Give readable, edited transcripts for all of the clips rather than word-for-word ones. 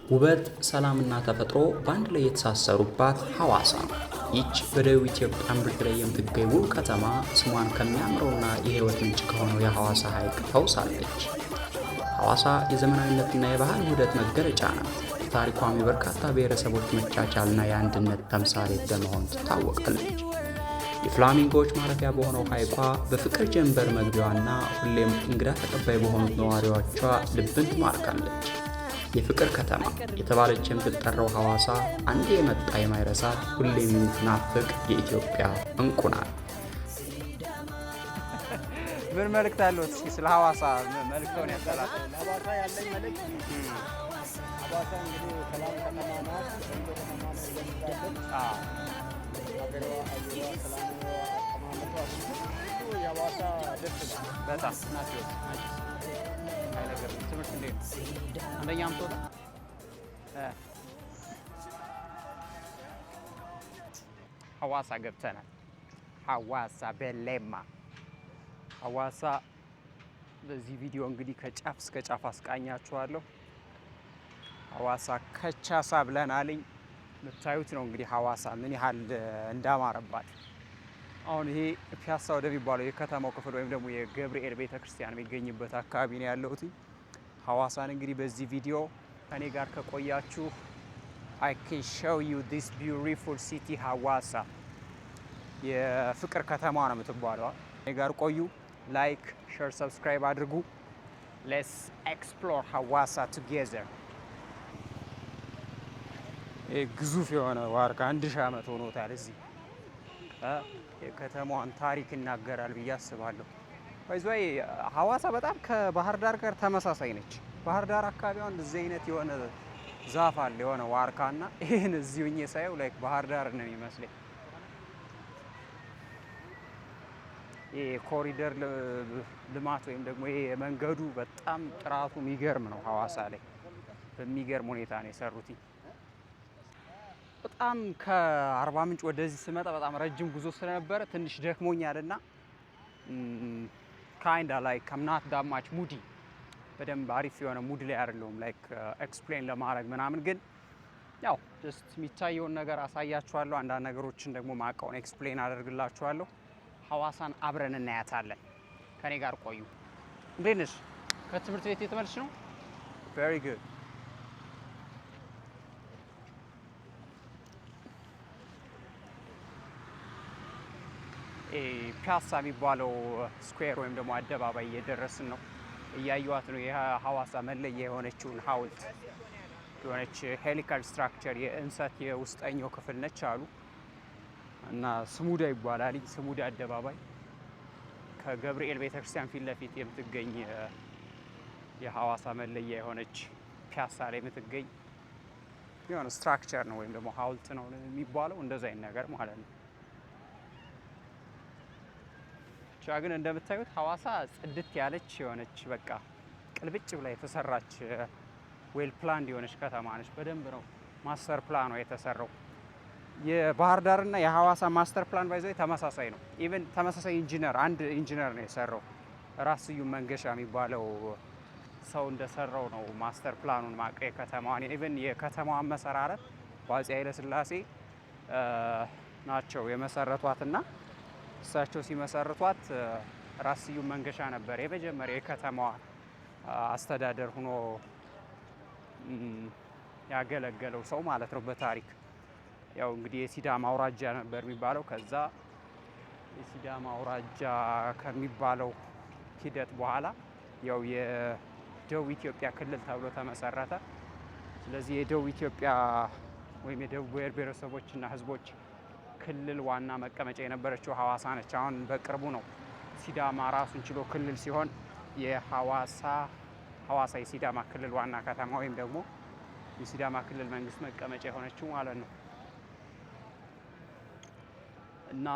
ውበት፣ ሰላምና ተፈጥሮ በአንድ ላይ የተሳሰሩባት ሐዋሳ። ይህች በደቡብ ኢትዮጵያ ምድር ላይ የምትገኝ ውብ ከተማ ስሟን ከሚያምረውና የሕይወት ምንጭ ከሆነው የሐዋሳ ሐይቅ ተውሳለች። ሐዋሳ የዘመናዊነትና የባህል ውህደት መገለጫ ናት። ታሪኳም የበርካታ ብሔረሰቦች መቻቻልና የአንድነት ተምሳሌት በመሆን ትታወቃለች። የፍላሚንጎዎች ማረፊያ በሆነው ሐይቋ በፍቅር ጀንበር መግቢያዋና ሁሌም እንግዳ ተቀባይ በሆኑት ነዋሪዎቿ ልብን ትማርካለች። የፍቅር ከተማ የተባለች የምትጠራው ሐዋሳ አንዴ የመጣ የማይረሳት ሁሌም የምትናፍቅ የኢትዮጵያ እንቁ ናት። ምን መልእክት አለው? እስኪ ስለ ሐዋሳ መልእክቱን ያስተላልፍ። ሐዋሳ ያለኝ መልእክት ሐዋሳ እንግዲህ ሰላም ከተማ ናት። ቆንጆ ከተማ ነው እንደምታውቁት። ሀገሯ፣ አየሯ፣ ሰላም፣ አቀማመጧ ሁሉ የሐዋሳ ደስ ይላል በጣም ናቸው። አይነገር ትምህርት እንዴት ነው? አንደኛ አምጥቶ ሐዋሳ ገብተናል። ሐዋሳ በሌማ ሐዋሳ በዚህ ቪዲዮ እንግዲህ ከጫፍ እስከ ጫፍ አስቃኛችኋለሁ። ሐዋሳ ከቻሳ ብለናልኝ። የምታዩት ነው እንግዲህ ሐዋሳ ምን ያህል እንዳማረባት። አሁን ይሄ ፒያሳ ወደሚባለው የከተማው ክፍል ወይም ደግሞ የገብርኤል ቤተክርስቲያን የሚገኝበት አካባቢ ነው ያለሁት። ሐዋሳን እንግዲህ በዚህ ቪዲዮ ከኔ ጋር ከቆያችሁ I can show you this beautiful city ሐዋሳ የፍቅር ከተማ ነው የምትባለው። ከኔ ጋር ቆዩ። ላይክ፣ ሼር፣ ሰብስክራይብ አድርጉ። Let's explore ሐዋሳ together። ግዙፍ የሆነ ዋርካ 1000 ዓመት ሆኖታል እዚህ የከተማዋን ታሪክ ይናገራል ብዬ አስባለሁ። ባይዘይ ሐዋሳ በጣም ከባህር ዳር ጋር ተመሳሳይ ነች። ባህር ዳር አካባቢውን እንደዚህ አይነት የሆነ ዛፍ አለ የሆነ ዋርካና ይሄን እዚሁኝ ሳየው ላይክ ባህር ዳር ነው የሚመስለኝ። ይሄ ኮሪደር ልማት ወይም ደግሞ ይሄ መንገዱ በጣም ጥራቱ የሚገርም ነው። ሐዋሳ ላይ በሚገርም ሁኔታ ነው የሰሩት። በጣም ከአርባ ምንጭ ወደዚህ ስመጣ በጣም ረጅም ጉዞ ስለነበረ ትንሽ ደክሞኛልና ካይንዳ ላይክ አም ናት ዳት ማች ሙዲ በደንብ አሪፍ የሆነ ሙድ ላይ አይደለሁም ላይክ ኤክስፕሌን ለማድረግ ምናምን። ግን ያው ጀስት የሚታየውን ነገር አሳያችኋለሁ። አንዳንድ ነገሮችን ደግሞ ማውቀውን ኤክስፕሌን አደርግላችኋለሁ። ሐዋሳን አብረን እናያታለን። ከኔ ጋር ቆዩ። እንዴት ነሽ? ከትምህርት ቤት የተመለስሽ ነው? ቬሪ ጉድ። ፒያሳ የሚባለው ስኩዌር ወይም ደግሞ አደባባይ እየደረስን ነው። እያዩዋት ነው የሐዋሳ መለያ የሆነችውን ሐውልት የሆነች ሄሊካል ስትራክቸር የእንሰት የውስጠኛው ክፍል ነች አሉ እና ስሙዳ ይባላል። ስሙዳ አደባባይ ከገብርኤል ቤተክርስቲያን ፊት ለፊት የምትገኝ የሐዋሳ መለያ የሆነች ፒያሳ ላይ የምትገኝ የሆነ ስትራክቸር ነው ወይም ደግሞ ሐውልት ነው የሚባለው። እንደዛ አይነት ነገር ማለት ነው። ግን እንደምታዩት ሐዋሳ ጽድት ያለች የሆነች በቃ ቅልብጭ ብላ የተሰራች ዌል ፕላንድ የሆነች ከተማ ነች። በደንብ ነው ማስተር ፕላኗ የተሰራው። የባህር ዳርና የሐዋሳ ማስተር ፕላን ባይዘው ተመሳሳይ ነው። ኢቭን ተመሳሳይ ኢንጂነር አንድ ኢንጂነር ነው የሰራው። ራስ ስዩም መንገሻ የሚባለው ሰው እንደሰራው ነው ማስተር ፕላኑን ማቀ ከተማዋን። ኢቭን የከተማዋ አመሰራረት በአፄ ኃይለ ሥላሴ ናቸው የመሰረቷትና እሳቸው ሲመሰርቷት ራስ ስዩም መንገሻ ነበር የመጀመሪያ የከተማዋ አስተዳደር ሆኖ ያገለገለው ሰው ማለት ነው በታሪክ። ያው እንግዲህ የሲዳማ አውራጃ ነበር የሚባለው። ከዛ የሲዳማ አውራጃ ከሚባለው ሂደት በኋላ ያው የደቡብ ኢትዮጵያ ክልል ተብሎ ተመሰረተ። ስለዚህ የደቡብ ኢትዮጵያ ወይም የደቡብ ብሔር ብሔረሰቦችና ሕዝቦች ክልል ዋና መቀመጫ የነበረችው ሐዋሳ ነች። አሁን በቅርቡ ነው ሲዳማ ራሱን ችሎ ክልል ሲሆን ሐዋሳ የሲዳማ ክልል ዋና ከተማ ወይም ደግሞ የሲዳማ ክልል መንግስት መቀመጫ የሆነችው ማለት ነው። እና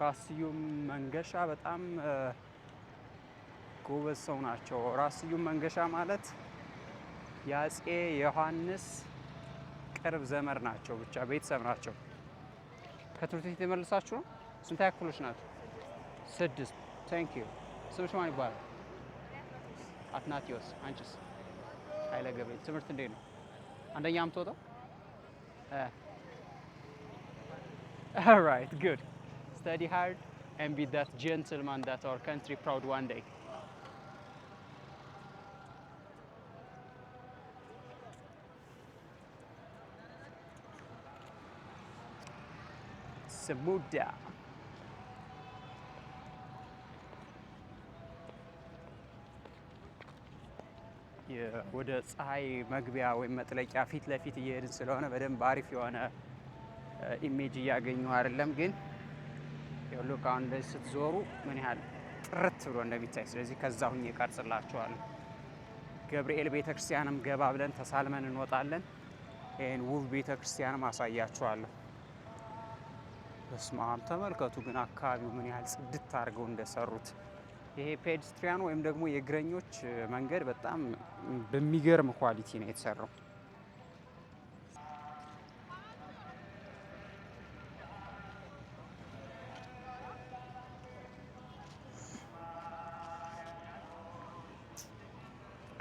ራስ ስዩም መንገሻ በጣም ጎበዝ ሰው ናቸው። ራስ ስዩም መንገሻ ማለት የአፄ ዮሐንስ ቅርብ ዘመድ ናቸው፣ ብቻ ቤተሰብ ናቸው። ከትምህርት ቤት የተመለሳችሁ ነው? ስንተኛ ክፍሎች ናቸው? 6 ታንክ ዩ። ስምሽ ማን ይባላል? አትናቴዎስ። አንቺስ? ኃይለ ገብርኤል። ትምህርት እንዴት ነው? አንደኛ የምትወጣው? All right, good. Study hard and be that gentleman that our country proud one day. Samuda. ወደ ፀሐይ መግቢያ ወይም መጥለቂያ ፊት ለፊት እየሄድን ስለሆነ በደንብ አሪፍ የሆነ ኢሜጅ እያገኘሁ አይደለም፣ ግን ሉክ አሁን እንደዚህ ስትዞሩ ምን ያህል ጥርት ብሎ እንደሚታይ። ስለዚህ ከዛ ሁኜ እቀርጽላችኋለሁ። ገብርኤል ቤተክርስቲያንም ገባ ብለን ተሳልመን እንወጣለን። ይህን ውብ ቤተክርስቲያንም አሳያችኋለሁ። በስመ አብ ተመልከቱ ግን አካባቢው ምን ያህል ጽድት አድርገው እንደሰሩት። ይሄ ፔድስትሪያን ወይም ደግሞ የእግረኞች መንገድ በጣም በሚገርም ኳሊቲ ነው የተሰራው።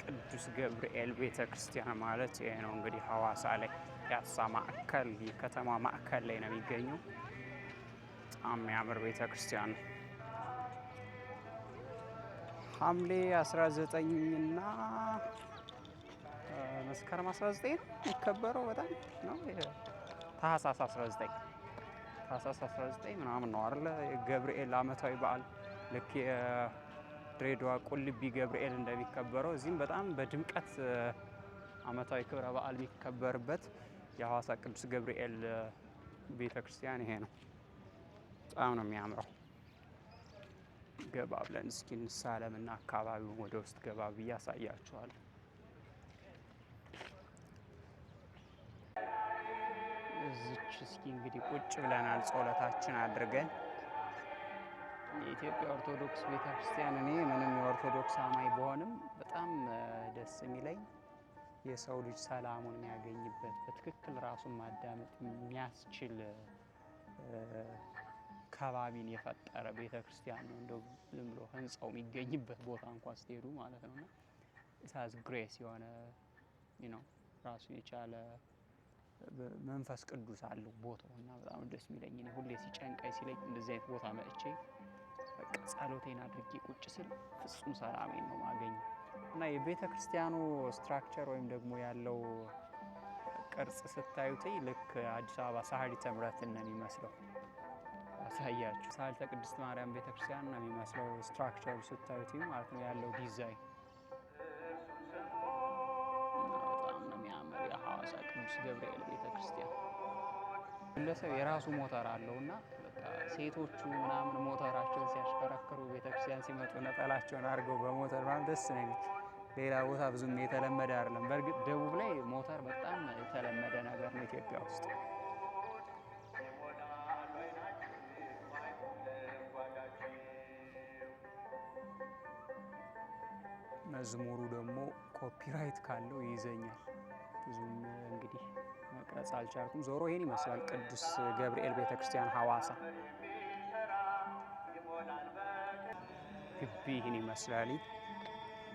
ቅዱስ ገብርኤል ቤተ ክርስቲያን ማለት ይሄ ነው እንግዲህ ሐዋሳ ላይ ፒያሳ ማዕከል የከተማ ማዕከል ላይ ነው የሚገኘው። በጣም የሚያምር ቤተ ክርስቲያን ነው። ሐምሌ 19 እና መስከረም 19 የሚከበረው በጣም ነው። ታህሳስ 19 ምናምን ነው አይደለ? የገብርኤል ዓመታዊ በዓል ልክ የድሬዳዋ ቁልቢ ገብርኤል እንደሚከበረው እዚህም በጣም በድምቀት ዓመታዊ ክብረ በዓል የሚከበርበት የሐዋሳ ቅዱስ ገብርኤል ቤተክርስቲያን ይሄ ነው። በጣም ነው የሚያምረው። ገባ ብለን እስኪ እንሳለምና አካባቢውን ወደ ውስጥ ገባ ብዬ አሳያችኋለሁ። እዚች እስኪ እንግዲህ ቁጭ ብለናል ጸሎታችን አድርገን። የኢትዮጵያ ኦርቶዶክስ ቤተክርስቲያን እኔ ምንም የኦርቶዶክስ አማኝ በሆንም በጣም ደስ የሚለኝ የሰው ልጅ ሰላሙን የሚያገኝበት በትክክል ራሱን ማዳመጥ የሚያስችል ከባቢን የፈጠረ ቤተክርስቲያን ነው። እንደው ዝም ብሎ ህንጻው የሚገኝበት ቦታ እንኳን ስትሄዱ ማለት ነውና ኢትሃዝ ግሬስ የሆነ ራሱ የቻለ መንፈስ ቅዱስ አለው ቦታው እና በጣም ደስ የሚለኝ እኔ ሁሌ ሲጨንቀኝ ሲለኝ እንደዚህ አይነት ቦታ መጥቼ በቃ ጸሎቴን አድርጌ ቁጭ ስል ፍጹም ሰላሜን ነው ማገኘው። እና የቤተ ክርስቲያኑ ስትራክቸር ወይም ደግሞ ያለው ቅርጽ ስታዩት ልክ አዲስ አበባ ሳህሊተ ምሕረትን ነው የሚመስለው። አሳያችሁ። ሳህሊተ ቅድስት ማርያም ቤተክርስቲያን ነው የሚመስለው ስትራክቸሩ ስታዩት ማለት ነው ያለው ዲዛይን። በጣም ነው የሚያምር የሐዋሳ ቅዱስ ገብርኤል ቤተክርስቲያን። ግለሰብ የራሱ ሞተር አለውና በቃ ሴቶቹ ምናምን ሞተራቸውን ሲያሽከረክሩ ቤተክርስቲያን ሲመጡ ነጠላቸውን አድርገው በሞተር ማለት ደስ ነው የሚል። ሌላ ቦታ ብዙም የተለመደ አይደለም። በእርግጥ ደቡብ ላይ ሞተር በጣም የተለመደ ነገር ነው ኢትዮጵያ ውስጥ። መዝሙሩ ደግሞ ኮፒራይት ካለው ይይዘኛል። ብዙም እንግዲህ መቅረጽ አልቻልኩም። ዞሮ ይሄን ይመስላል ቅዱስ ገብርኤል ቤተክርስቲያን ሐዋሳ ግቢ ይህን ይመስላል።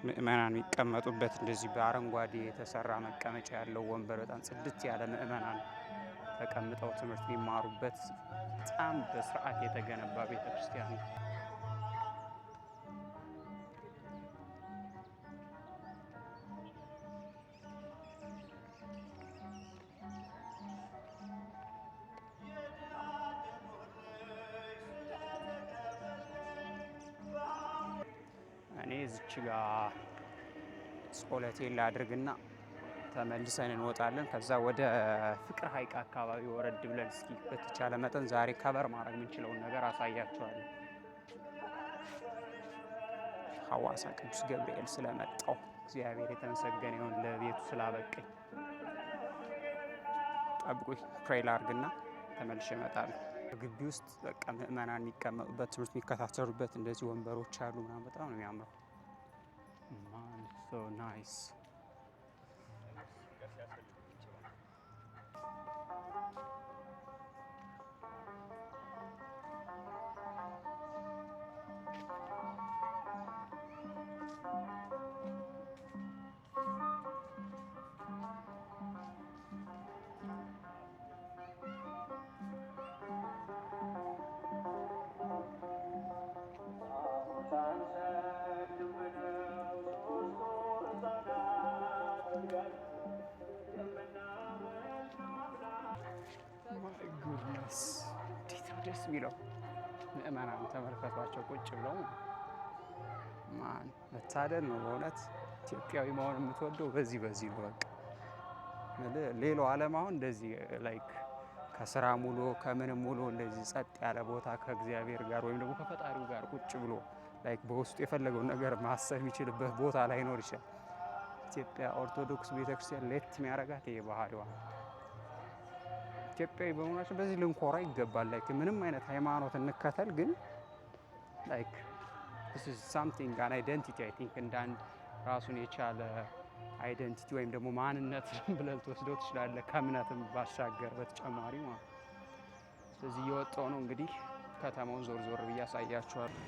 ምእመናን የሚቀመጡበት እንደዚህ በአረንጓዴ የተሰራ መቀመጫ ያለው ወንበር በጣም ጽድት ያለ ምእመናን ተቀምጠው ትምህርት የሚማሩበት በጣም በስርዓት የተገነባ ቤተክርስቲያን ነው። እኔ እዚች ጋር ጸሎቴን ላድርግና ተመልሰን እንወጣለን። ከዛ ወደ ፍቅር ሐይቅ አካባቢ ወረድ ብለን እስኪ በተቻለ መጠን ዛሬ ከበር ማድረግ የምንችለውን ነገር አሳያችኋለሁ። ሐዋሳ ቅዱስ ገብርኤል ስለመጣው እግዚአብሔር የተመሰገነ ይሁን፣ ለቤቱ ስላበቀኝ። ጠብቁኝ፣ ፕሬይ ላድርግና ተመልሼ እመጣለሁ። ግቢ ውስጥ በቃ ምእመናን የሚቀመጡበት ትምህርት የሚከታተሉበት እንደዚህ ወንበሮች አሉ ምናምን በጣም ነው የሚያምረው። ማን ሶ ናይስ። ደስ የሚለው ምእመናን ተመልከቷቸው ቁጭ ብለው። ማን መታደል ነው በእውነት ኢትዮጵያዊ መሆን የምትወደው በዚህ ነው። በቃ ሌላው ዓለም አሁን እንደዚህ ላይክ ከስራ ሙሉ ከምንም ሙሉ እንደዚህ ጸጥ ያለ ቦታ ከእግዚአብሔር ጋር ወይም ደግሞ ከፈጣሪው ጋር ቁጭ ብሎ ላይክ በውስጡ የፈለገውን ነገር ማሰብ የሚችልበት ቦታ ላይኖር ይችላል። ኢትዮጵያ ኦርቶዶክስ ቤተክርስቲያን ሌት የሚያደርጋት ይሄ ባህሪዋ። ኢትዮጵያዊ በመሆናችን በዚህ ልንኮራ ይገባል። ላይክ ምንም አይነት ሃይማኖት እንከተል፣ ግን ላይክ this is something an identity I think እንደ አንድ ራሱን የቻለ አይደንቲቲ ወይም ደግሞ ማንነት ብለህ ልትወስደው ትችላለህ፣ ከእምነትም ባሻገር በተጨማሪ ማለት። ስለዚህ እየወጣሁ ነው እንግዲህ ከተማውን ዞር ብዬ አሳያችኋለሁ።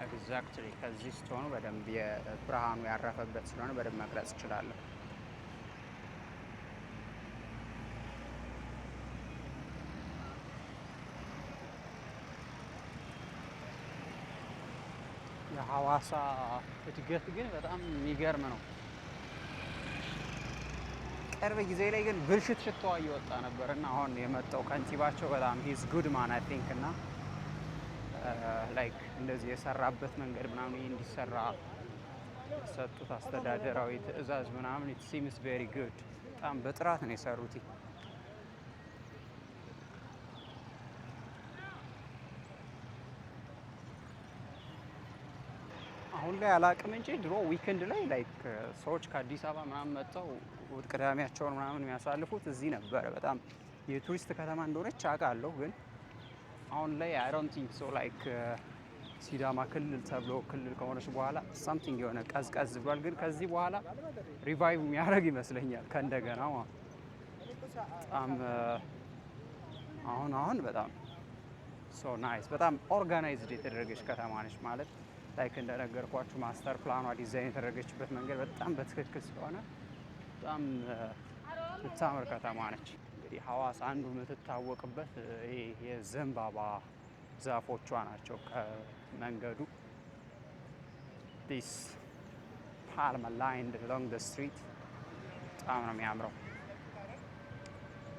ኤግዛክትሊ ከዚህ ስትሆኑ በደንብ የብርሃኑ ያረፈበት ስለሆነ በደንብ መቅረጽ እችላለሁ። የሐዋሳ እድገት ግን በጣም የሚገርም ነው። ቅርብ ጊዜ ላይ ግን ብልሽት ሽታዋ እየወጣ ነበር እና አሁን የመጣው ከንቲባቸው በጣም ሂዝ ጉድ ማን አይ ቲንክ እና ላይክ እንደዚህ የሰራበት መንገድ ምናምን እንዲሰራ የሰጡት አስተዳደራዊ ትዕዛዝ ምናምን ኢት ሲምስ ቬሪ ጉድ። በጣም በጥራት ነው የሰሩት። አሁን ላይ አላቅም እንጂ ድሮ ዊኬንድ ላይ ላይክ ሰዎች ከአዲስ አበባ ምናምን መጥተው እሑድ ቅዳሜያቸውን ምናምን የሚያሳልፉት እዚህ ነበረ። በጣም የቱሪስት ከተማ እንደሆነች አውቃለሁ፣ ግን አሁን ላይ አይ ዶንት ቲንክ ሶ ላይክ ሲዳማ ክልል ተብሎ ክልል ከሆነች በኋላ ሳምቲንግ የሆነ ቀዝቀዝ ብሏል። ግን ከዚህ በኋላ ሪቫይቭ የሚያደርግ ይመስለኛል ከእንደገና በጣም አሁን በጣም ሶ ናይስ፣ በጣም ኦርጋናይዝድ የተደረገች ከተማ ነች ማለት ላይክ እንደነገርኳችሁ ማስተር ፕላኗ ዲዛይን የተደረገችበት መንገድ በጣም በትክክል ስለሆነ በጣም የምታምር ከተማ ነች። እንግዲህ ሐዋሳ አንዱ የምትታወቅበት የዘንባባ ዛፎቿ ናቸው። ከመንገዱ ዲስ ፓልም ላይንድ ሎንግ ደ ስትሪት በጣም ነው የሚያምረው።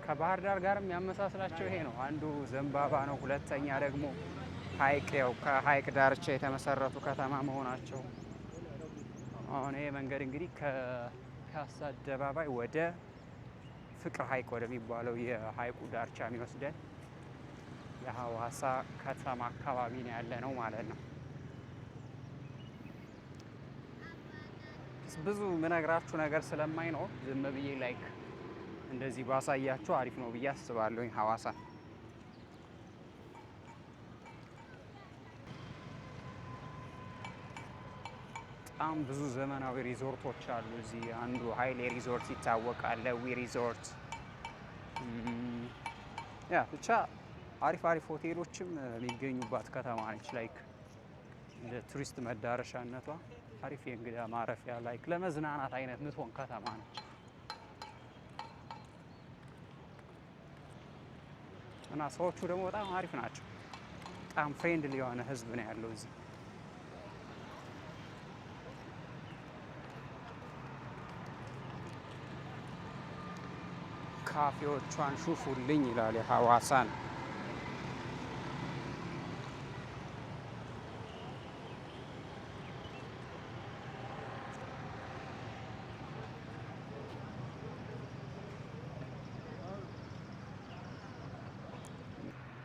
ከባህር ዳር ጋር የሚያመሳስላቸው ይሄ ነው። አንዱ ዘንባባ ነው፣ ሁለተኛ ደግሞ ሐይቅ፣ ያው ከሐይቅ ዳርቻ የተመሰረቱ ከተማ መሆናቸው። አሁን ይሄ መንገድ እንግዲህ ከፒያሳ አደባባይ ወደ ፍቅር ሐይቅ ወደሚባለው የሐይቁ ዳርቻ የሚወስደን የሐዋሳ ከተማ አካባቢ ነው ያለ ነው ማለት ነው። ብዙ ምነግራችሁ ነገር ስለማይኖር ዝም ብዬ ላይክ እንደዚህ ባሳያችሁ አሪፍ ነው ብዬ አስባለሁ። ሐዋሳ በጣም ብዙ ዘመናዊ ሪዞርቶች አሉ እዚህ። አንዱ ሀይሌ ሪዞርት ይታወቃል፣ ለዊ ሪዞርት፣ ያ ብቻ አሪፍ ሆቴሎችም የሚገኙባት ከተማ ነች። ላይክ ለቱሪስት መዳረሻነቷ አሪፍ የእንግዳ ማረፊያ ላይክ ለመዝናናት አይነት ምትሆን ከተማ ነች እና ሰዎቹ ደግሞ በጣም አሪፍ ናቸው። በጣም ፍሬንድሊ የሆነ ህዝብ ነው ያለው እዚህ። ካፌዎቿን ሹፉልኝ ይላል የሐዋሳን።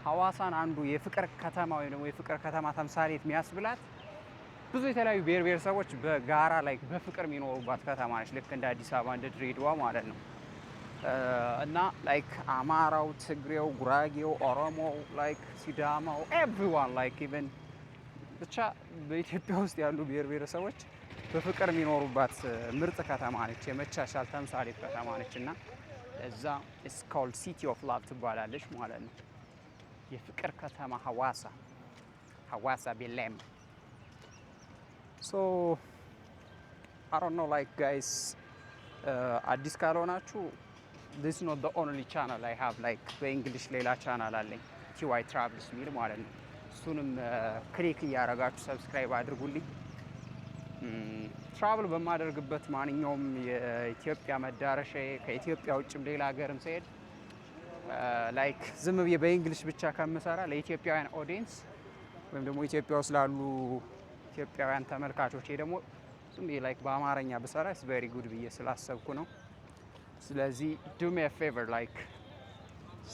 ሐዋሳን አንዱ የፍቅር ከተማ ወይም ደግሞ የፍቅር ከተማ ተምሳሌት የሚያስብላት ብዙ የተለያዩ ብሔር ብሔረሰቦች በጋራ ላይ በፍቅር የሚኖሩባት ከተማ ነች። ልክ እንደ አዲስ አበባ እንደ ድሬዳዋ ማለት ነው። እና ላይክ አማራው፣ ትግሬው፣ ጉራጌው፣ ኦሮሞው፣ ላይክ ሲዳማው ኤቭሪዋን ላይክ ኢቨን ብቻ በኢትዮጵያ ውስጥ ያሉ ብሔር ብሔረሰቦች በፍቅር የሚኖሩባት ምርጥ ከተማ ነች። የመቻቻል ተምሳሌት ከተማ ነች እና እዛ ኢትስ ኮልድ ሲቲ ኦፍ ላቭ ትባላለች ማለት ነው። የፍቅር ከተማ ሐዋሳ ቤሌም። ሶ አይ ዶንት ኖ ላይክ ጋይስ አዲስ ካልሆናችሁ this is not the only channel I have like በእንግሊሽ ሌላ ቻናል አለኝ TY Travels የሚል ማለት ነው። እሱንም ክሊክ እያደረጋችሁ ሰብስክራይብ አድርጉልኝ። ትራቭል በማደርግበት ማንኛውም የኢትዮጵያ መዳረሻ ከኢትዮጵያ ውጭም ሌላ ሀገርም ስሄድ ላይክ ዝም ብዬ በእንግሊሽ ብቻ ከምሰራ ለኢትዮጵያውያን ኦዲየንስ ወይም ደግሞ ኢትዮጵያ ውስጥ ላሉ ኢትዮጵያውያን ተመልካቾች ደግሞ ዝም ብዬ ላይክ በአማርኛ ብሰራ ኢትስ ቬሪ ጉድ ብዬ ስላሰብኩ ነው። ስለዚህ ዱ ሚ ኤ ፌቨር ላይክ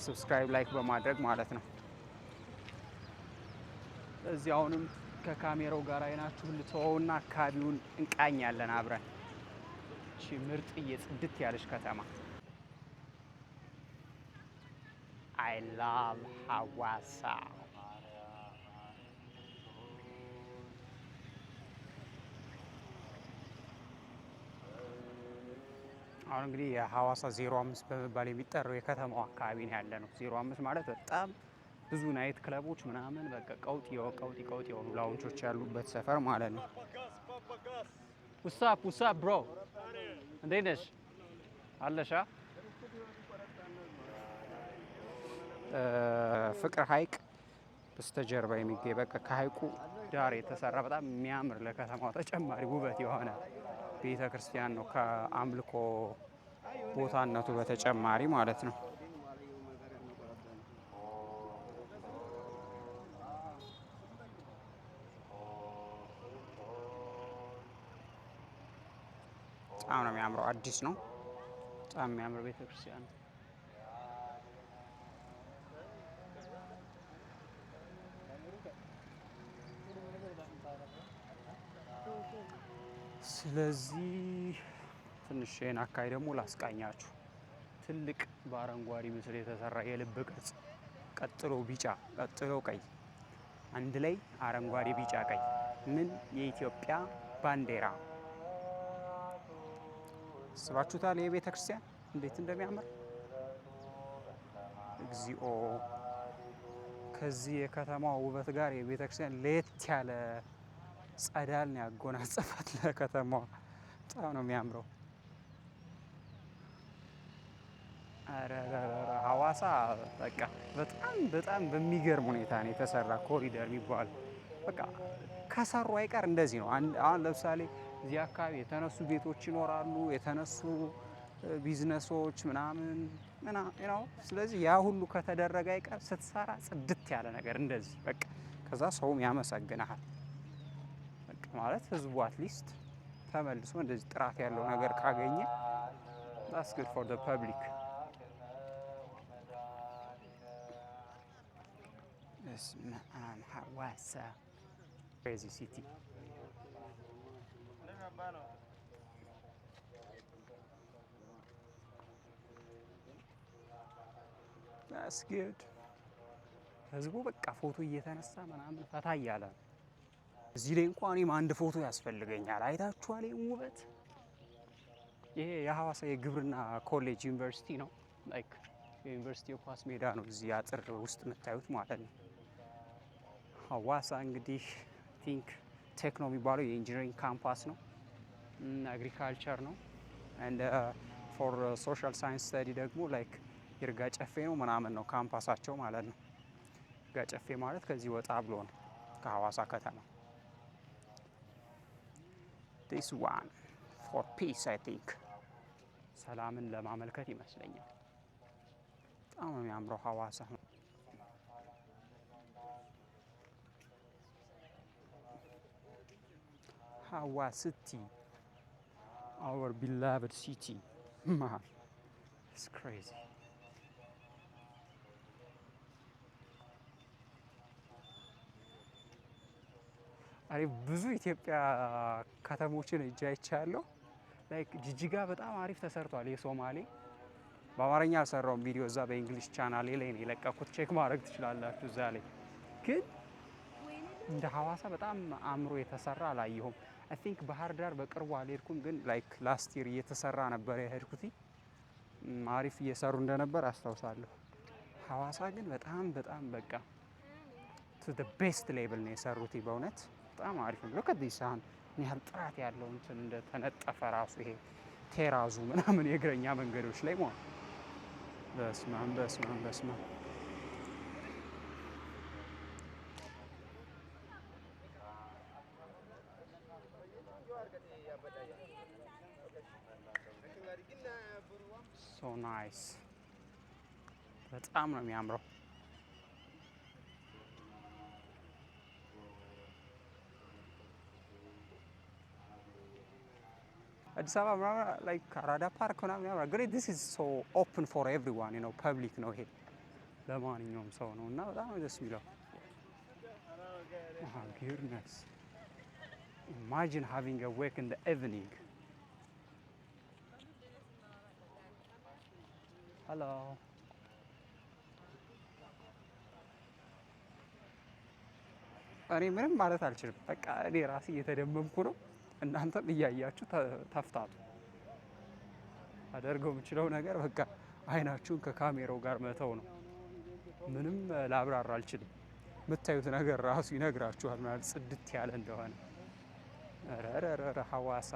ሰብስክራይብ ላይክ በማድረግ ማለት ነው። እዚህ አሁንም ከካሜራው ጋር አይናችሁ ልተወውና አካባቢውን እንቃኛለን አብረን። እሺ ምርጥዬ ጽድት ያለች ከተማ I love ሐዋሳ። አሁን እንግዲህ የሐዋሳ 05 በመባል የሚጠራው የከተማው አካባቢ ነው ያለ ነው። 05 ማለት በጣም ብዙ ናይት ክለቦች ምናምን በቃ ቀውጢ የሆኑ ላውንቾች ያሉበት ሰፈር ማለት ነው። ውሳፕ ብሮ እንዴት ነሽ? አለሻ ፍቅር ሐይቅ በስተጀርባ የሚገኝ በቃ ከሐይቁ ዳር የተሰራ በጣም የሚያምር ለከተማው ተጨማሪ ውበት የሆነ ቤተ ክርስቲያን ነው። ከአምልኮ ቦታነቱ በተጨማሪ ማለት ነው። በጣም ነው የሚያምረው። አዲስ ነው። በጣም የሚያምር ቤተ ክርስቲያን ነው። ስለዚህ ትንሽ ይህን አካባቢ ደግሞ ላስቃኛችሁ። ትልቅ በአረንጓዴ ምስል የተሰራ የልብ ቅርጽ፣ ቀጥሎ ቢጫ፣ ቀጥሎ ቀይ፣ አንድ ላይ አረንጓዴ ቢጫ ቀይ፣ ምን የኢትዮጵያ ባንዲራ። አስባችሁታል? ይህ ቤተ ክርስቲያን እንዴት እንደሚያምር እግዚኦ! ከዚህ የከተማው ውበት ጋር የቤተ ክርስቲያን ለየት ያለ ጸዳል ነው ያጎናጸፋት ለከተማዋ። በጣም ነው የሚያምረው። ሐዋሳ በቃ በጣም በሚገርም ሁኔታ ነው የተሰራ ኮሪደር የሚባል በቃ ከሰሩ አይቀር እንደዚህ ነው። አሁን ለምሳሌ እዚህ አካባቢ የተነሱ ቤቶች ይኖራሉ፣ የተነሱ ቢዝነሶች ምናምን ነው። ስለዚህ ያ ሁሉ ከተደረገ አይቀር ስትሰራ ጽድት ያለ ነገር እንደዚህ በቃ ከዛ ሰውም ያመሰግናል። ማለት ህዝቡ አትሊስት ተመልሶ እንደዚህ ጥራት ያለው ነገር ካገኘ that's good for the public። ሐዋሳ crazy city። that's good። ህዝቡ በቃ ፎቶ እየተነሳ ምናምን ፈታ እያለ ነው። እዚህ ላይ እንኳን እኔም አንድ ፎቶ ያስፈልገኛል። አይታችኋል ውበት። ይሄ የሐዋሳ የግብርና ኮሌጅ ዩኒቨርሲቲ ነው። ላይክ የዩኒቨርሲቲ የኳስ ሜዳ ነው እዚህ አጥር ውስጥ የምታዩት ማለት ነው። ሐዋሳ እንግዲህ ቲንክ ቴክ ነው የሚባለው የኢንጂነሪንግ ካምፓስ ነው። አግሪካልቸር ነው። ኤንድ ፎር ሶሻል ሳይንስ ስተዲ ደግሞ ላይክ ይርጋ ጨፌ ነው ምናምን ነው ካምፓሳቸው ማለት ነው። ይርጋ ጨፌ ማለት ከዚህ ወጣ ብሎ ነው ከሐዋሳ ከተማ። This one for peace I think ሰላምን ለማመልከት ይመስለኛል። በጣም ነው የሚያምረው ሐዋሳ። ሐዋሳ city, our beloved city. Man, it's crazy. አሪፍ ብዙ ኢትዮጵያ ከተሞችን እጅ አይቻለሁ። ላይክ ጅጅጋ በጣም አሪፍ ተሰርቷል። የሶማሌ በአማርኛ አልሰራውም ቪዲዮ እዛ በእንግሊሽ ቻናሌ ላይ ነው የለቀኩት። ቼክ ማድረግ ትችላላችሁ እዛ ላይ። ግን እንደ ሐዋሳ በጣም አምሮ የተሰራ አላየሁም። አይ ቲንክ ባህር ዳር በቅርቡ አልሄድኩም፣ ግን ላይክ ላስት ይር እየተሰራ ነበር የሄድኩት። አሪፍ እየሰሩ እንደነበር አስታውሳለሁ። ሐዋሳ ግን በጣም በቃ ቱ ዘ ቤስት ሌቭል ነው የሰሩት በእውነት በጣም አሪፍ ነው። ከዚህ ሳህን ምን ያህል ጥራት ያለው እንትን እንደተነጠፈ ራሱ ይሄ ቴራዙ ምናምን የእግረኛ መንገዶች ላይ ማለት በስማም so nice በጣም ነው የሚያምረው። አዲስ አበባ ምናምን ላይክ አራዳ ፓርክ ምናምን ያምራል፣ ግን this is so open for everyone, you know, ፐብሊክ ነው ይሄ ለማንኛውም ሰው ነው እና በጣም ደስ የሚለው። Oh goodness, imagine having a wake in the evening. Hello. እኔ ምንም ማለት አልችልም። በቃ እኔ ራሴ እየተደመምኩ ነው። እናንተም እያያችሁ ተፍታቱ። አደርገው የምችለው ነገር በቃ አይናችሁን ከካሜራው ጋር መተው ነው። ምንም ላብራራ አልችልም። የምታዩት ነገር ራሱ ይነግራችኋል ማለት ጽድት ያለ እንደሆነ። ረረረ ሐዋሳ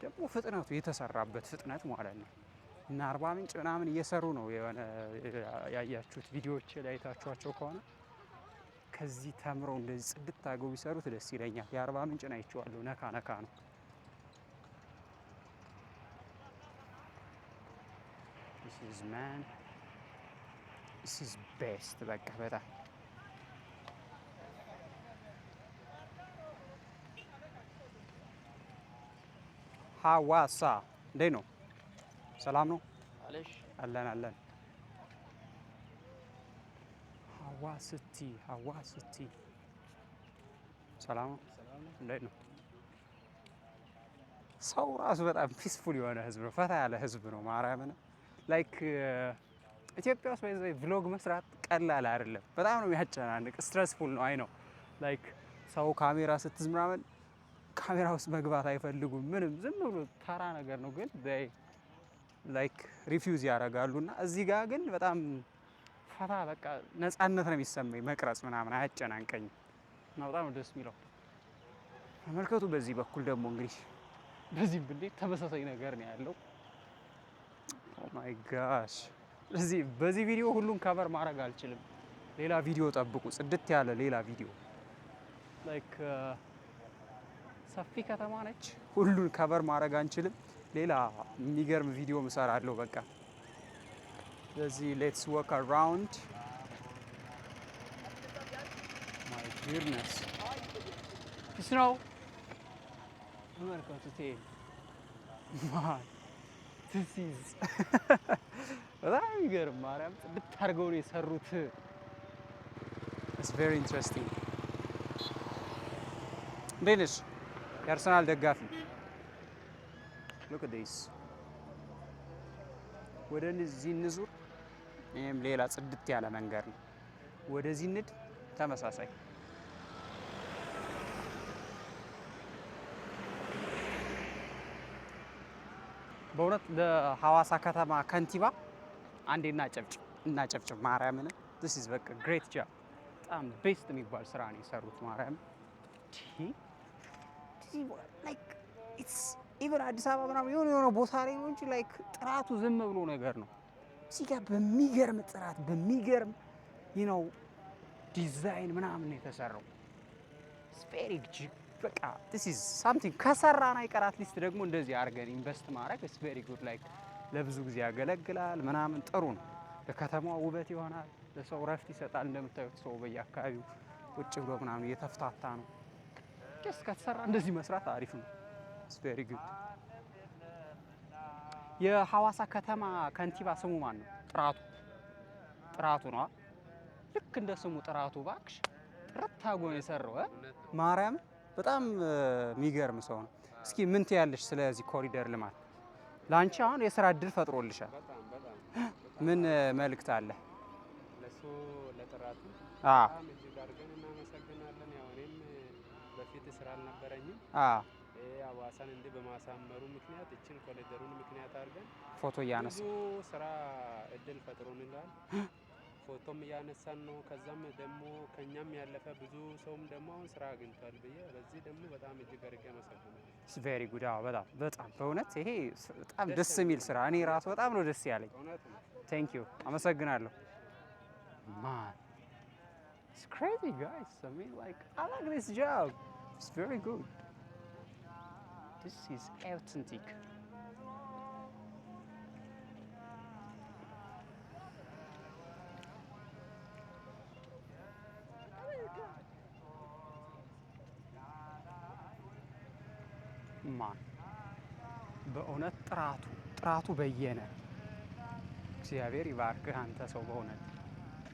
ደግሞ ፍጥነቱ የተሰራበት ፍጥነት ማለት ነው። እና አርባ ምንጭ ምናምን እየሰሩ ነው የሆነ ያያችሁት ቪዲዮዎች ላይ አይታችኋቸው ከሆነ ከዚህ ተምረው እንደዚህ ጽድት አድርገው ቢሰሩት ደስ ይለኛል። የአርባ ምንጭን አይቼዋለሁ፣ ነካ ነካ ነው። this is man this is best በቃ በጣም ሐዋሳ እንዴት ነው? ሰላም ነው? አለን አለን። ሐዋስቲ ሰላም ነው? እንዴት ነው? ሰው ራሱ በጣም ፒስፉል የሆነ ህዝብ ነው፣ ፈታ ያለ ህዝብ ነው። ማርያምን ላይክ ኢትዮጵያ ውስጥ በዚህ ቭሎግ መስራት ቀላል አይደለም። በጣም ነው የሚያጨናንቅ፣ ስትረስፉል ነው። አይ ነው ላይክ ሰው ካሜራ ስትይዝ ምናምን ካሜራ ውስጥ መግባት አይፈልጉም። ምንም ዝም ብሎ ተራ ነገር ነው፣ ግን ላይክ ሪፊውዝ ያደርጋሉ። እና እዚህ ጋር ግን በጣም ፈታ በቃ ነፃነት ነው የሚሰማኝ። መቅረጽ ምናምን አያጨናንቀኝም እና በጣም ነው ደስ የሚለው። ተመልከቱ። በዚህ በኩል ደግሞ እንግዲህ በዚህ ብንሄድ ተመሳሳይ ነገር ነው ያለው። ኦ ማይ ጋሽ በዚህ ቪዲዮ ሁሉን ከቨር ማድረግ አልችልም። ሌላ ቪዲዮ ጠብቁ፣ ጽድት ያለ ሌላ ቪዲዮ። ላይክ ሰፊ ከተማ ነች፣ ሁሉን ከቨር ማድረግ አንችልም። ሌላ የሚገርም ቪዲዮ እሰራለሁ። በቃ ስለዚህ ሌትስ ወክ አራውንድ። ማይ ጉድነስ ስኖው ተመልከቱት። ማን ትሲዝ በጣም የሚገርም ማርያም ጽድት አድርገው ነው የሰሩት። ኢትስ ቬሪ ኢንትረስቲንግ። እንዴት ነሽ? የአርሰናል ደጋፊ ሉክ አት ዲስ። ወደዚህ እንዙር። ይህም ሌላ ጽድት ያለ መንገድ ነው። ወደዚህ እንድ ተመሳሳይ በእውነት ለሐዋሳ ከተማ ከንቲባ አንዴ እናጨብጭብ ማርያምን። this is በቃ ግሬት ጃብ። በጣም ቤስት የሚባል ስራ ነው የሰሩት ማርያም። ላይክ ኢትስ ኢቨን አዲስ አበባ ምናምን የሆነ ቦታ ላይ ነው እንጂ ላይክ ጥራቱ ዝም ብሎ ነገር ነው። እዚህ ጋር በሚገርም ጥራት በሚገርም ነው ዲዛይን ምናምን ነው የተሰራው። ስፔሪ በቃ this is something ከሰራን አይቀር አትሊስት ደግሞ እንደዚህ አድርገን ኢንቨስት ማድረግ is very good like ለብዙ ጊዜ ያገለግላል ምናምን ጥሩ ነው። ለከተማዋ ውበት ይሆናል፣ ለሰው ረፍት ይሰጣል። እንደምታዩት ሰው በየአካባቢው ቁጭ ብሎ ምናምን እየተፍታታ ነው። ጀስት ከተሰራ እንደዚህ መስራት አሪፍ ነው። it's very good። የሐዋሳ ከተማ ከንቲባ ስሙ ማን ነው? ጥራቱ ነው። ልክ እንደ ስሙ ጥራቱ ባክሽ ጥርት አድርጎ ነው የሰራው። ማርያም በጣም የሚገርም ሰው ነው። እስኪ ምን ትያለሽ ስለዚህ ኮሪደር ልማት? ላንቺ አሁን የስራ እድል ፈጥሮልሻል። ምን መልእክት አለ ለሱ? ለጥራቱ በጣም እጅግ አድርገን እናመሰግናለን። ያው እኔም በፊት ስራ አልነበረኝም። ሐዋሳን እንዲህ በማሳመሩ ምክንያት እችን ኮሪደሩን ምክንያት አድርገን ፎቶ እያነሳ ብዙ ስራ እድል ፈጥሮልናል። ፎቶም እያነሳን ነው። ከዛም ደግሞ ከኛም ያለፈ ብዙ ሰውም ደግሞ አሁን ስራ አግኝቷል ብዬ በዚህ ደግሞ በጣም እጅግ አድርጌ አመሰግናለሁ። ኢትስ ቬሪ ጉድ። በጣም በእውነት ይሄ በጣም ደስ የሚል ስራ፣ እኔ ራሱ በጣም ነው ደስ ያለኝ። ቴንክ ዩ አመሰግናለሁ። ማን ኢትስ ክሬዚ ጋይስ። I mean like I like this job. It's very good. this is authentic. ማን በእውነት ጥራቱ በየነ። እግዚአብሔር ይባርክህ አንተ ሰው በእውነት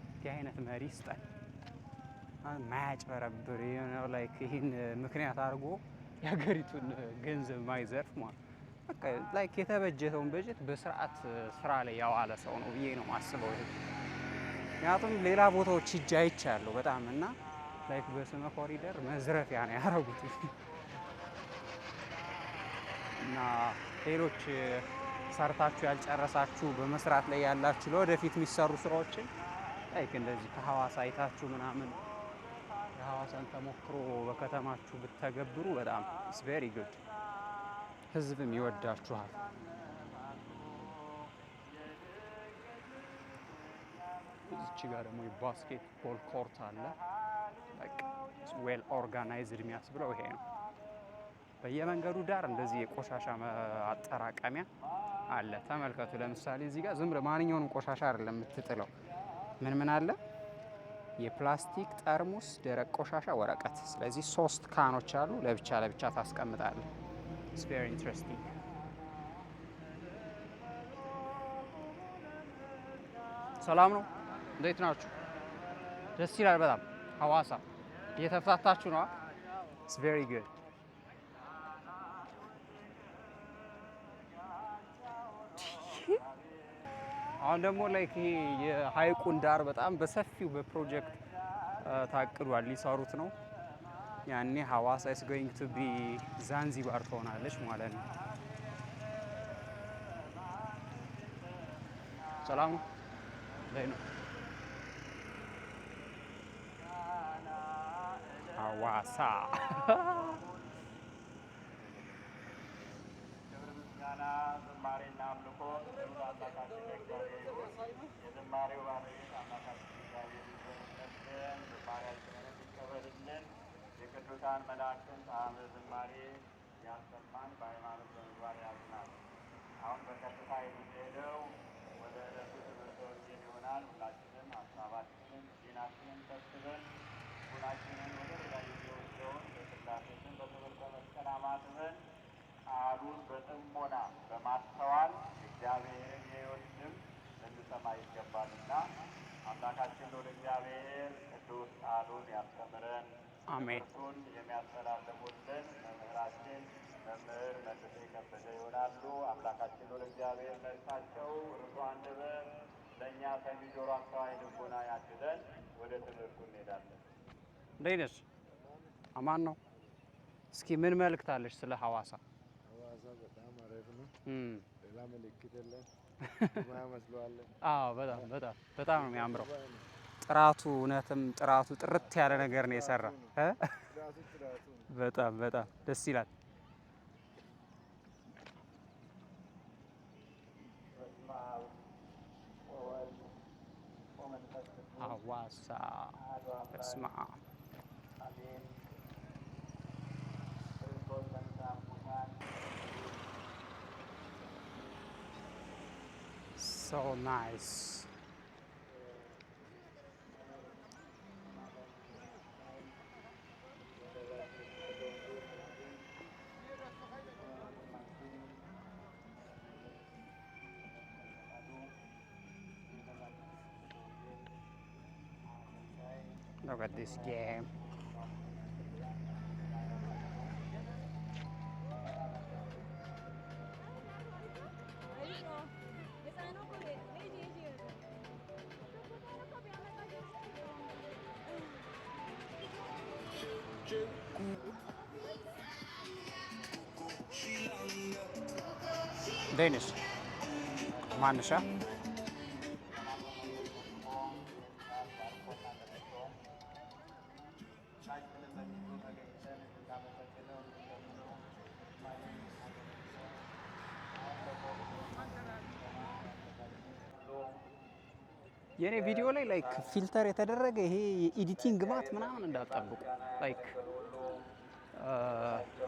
እንዲህ አይነት መሪ ስጠን። ማያጭበረብር ላይክ ይህን ምክንያት አድርጎ የሀገሪቱን ገንዘብ ማይዘርፍ ማለት በቃ ላይክ የተበጀተውን በጀት በስርዓት ስራ ላይ ያዋለ ሰው ነው ብዬ ነው ማስበው። ምክንያቱም ሌላ ቦታዎች ሂጄ አይቻለሁ በጣም እና ላይክ በስመ ኮሪደር መዝረፊያ ነው ያደረጉት። እና ሌሎች ሰርታችሁ ያልጨረሳችሁ በመስራት ላይ ያላችሁ ለወደፊት የሚሰሩ ስራዎችን ላይክ እንደዚህ ከሐዋሳ አይታችሁ ምናምን የሐዋሳን ተሞክሮ በከተማችሁ ብትተገብሩ በጣም ኢትስ ቬሪ ጉድ። ህዝብም ይወዳችኋል። እዚች ጋር ደግሞ የባስኬትቦል ኮርት አለ። በቃ ዌል ኦርጋናይዝድ የሚያስብለው ይሄ ነው። በየመንገዱ ዳር እንደዚህ የቆሻሻ አጠራቀሚያ አለ። ተመልከቱ። ለምሳሌ እዚህ ጋር ዝም ብለህ ማንኛውንም ቆሻሻ አይደለም የምትጥለው። ምን አለ? የፕላስቲክ ጠርሙስ፣ ደረቅ ቆሻሻ፣ ወረቀት። ስለዚህ 3 ካኖች አሉ። ለብቻ ታስቀምጣለህ። ኢትስ ቬሪ ኢንትረስቲንግ። ሰላም ነው። እንዴት ናችሁ? ደስ ይላል በጣም። ሐዋሳ እየተፈታታችሁ ነው። ኢትስ ቬሪ ጉድ። አሁን ደግሞ ላይክ ይሄ የሀይቁን ዳር በጣም በሰፊው በፕሮጀክት ታቅዷል፣ ሊሰሩት ነው። ያኔ ሐዋሳ is going to be ዛንዚባር ትሆናለች ማለት ነው። ሰላም ነው። ላይ ነው ሐዋሳ። ዝማሬና አምልኮ አምላካችን የዝማሬው ባለቤት አምላካችን እግዚአብሔር ይመስገን። ዝማሬያችንን ይቀበልልን። የቅዱሳን መላእክትን ጣዕመ ዝማሬ ያሰማን። በሃይማኖት በምግባር ያጽናን። አሁን በቀጥታ የምንሄደው ወደ ዕለቱ ትምህርተ ወንጌል ይሆናል። ሁላችንም ሀሳባችንን ዜናችንን ሰብስበን ሁላችንን ወደ ሌላ የሚወስደውን በስላሴትን በትምህርተ መስቀል አማትበን ቃሉን በጥሞና በማስተዋል እግዚአብሔርን የሕይወት ድምፅ ልንሰማ ይገባልና አምላካችን ወደ እግዚአብሔር ቅዱስ ቃሉን ያስተምረን። አሜን። እሱን የሚያስተላልፉልን መምህራችን መምህር መለሰ ከበደ ይሆናሉ። አምላካችን ወደ እግዚአብሔር መልሳቸው ርቱ አንደበት ለእኛ ሰሚ ጆሮ አስተዋይ ልቦና ያድለን። ወደ ትምህርቱ እንሄዳለን። እንዴት ነሽ? አማን ነው። እስኪ ምን መልእክት አለሽ ስለ ሐዋሳ? ሐዋሳ በጣም አሪፍ ነው። ሌላ ምልክት የለም። ማመስለዋለን። አዎ በጣም ነው የሚያምረው። ጥራቱ እውነትም ጥራቱ ጥርት ያለ ነገር ነው የሰራ። በጣም ደስ ይላል። ሐዋሳ በስመ አብ so nice. Look at this game. Danish. Manisha. የኔ ቪዲዮ ላይ ላይክ ፊልተር የተደረገ ይሄ የኤዲቲንግ ማት ምናምን እንዳትጠብቁ። ላይክ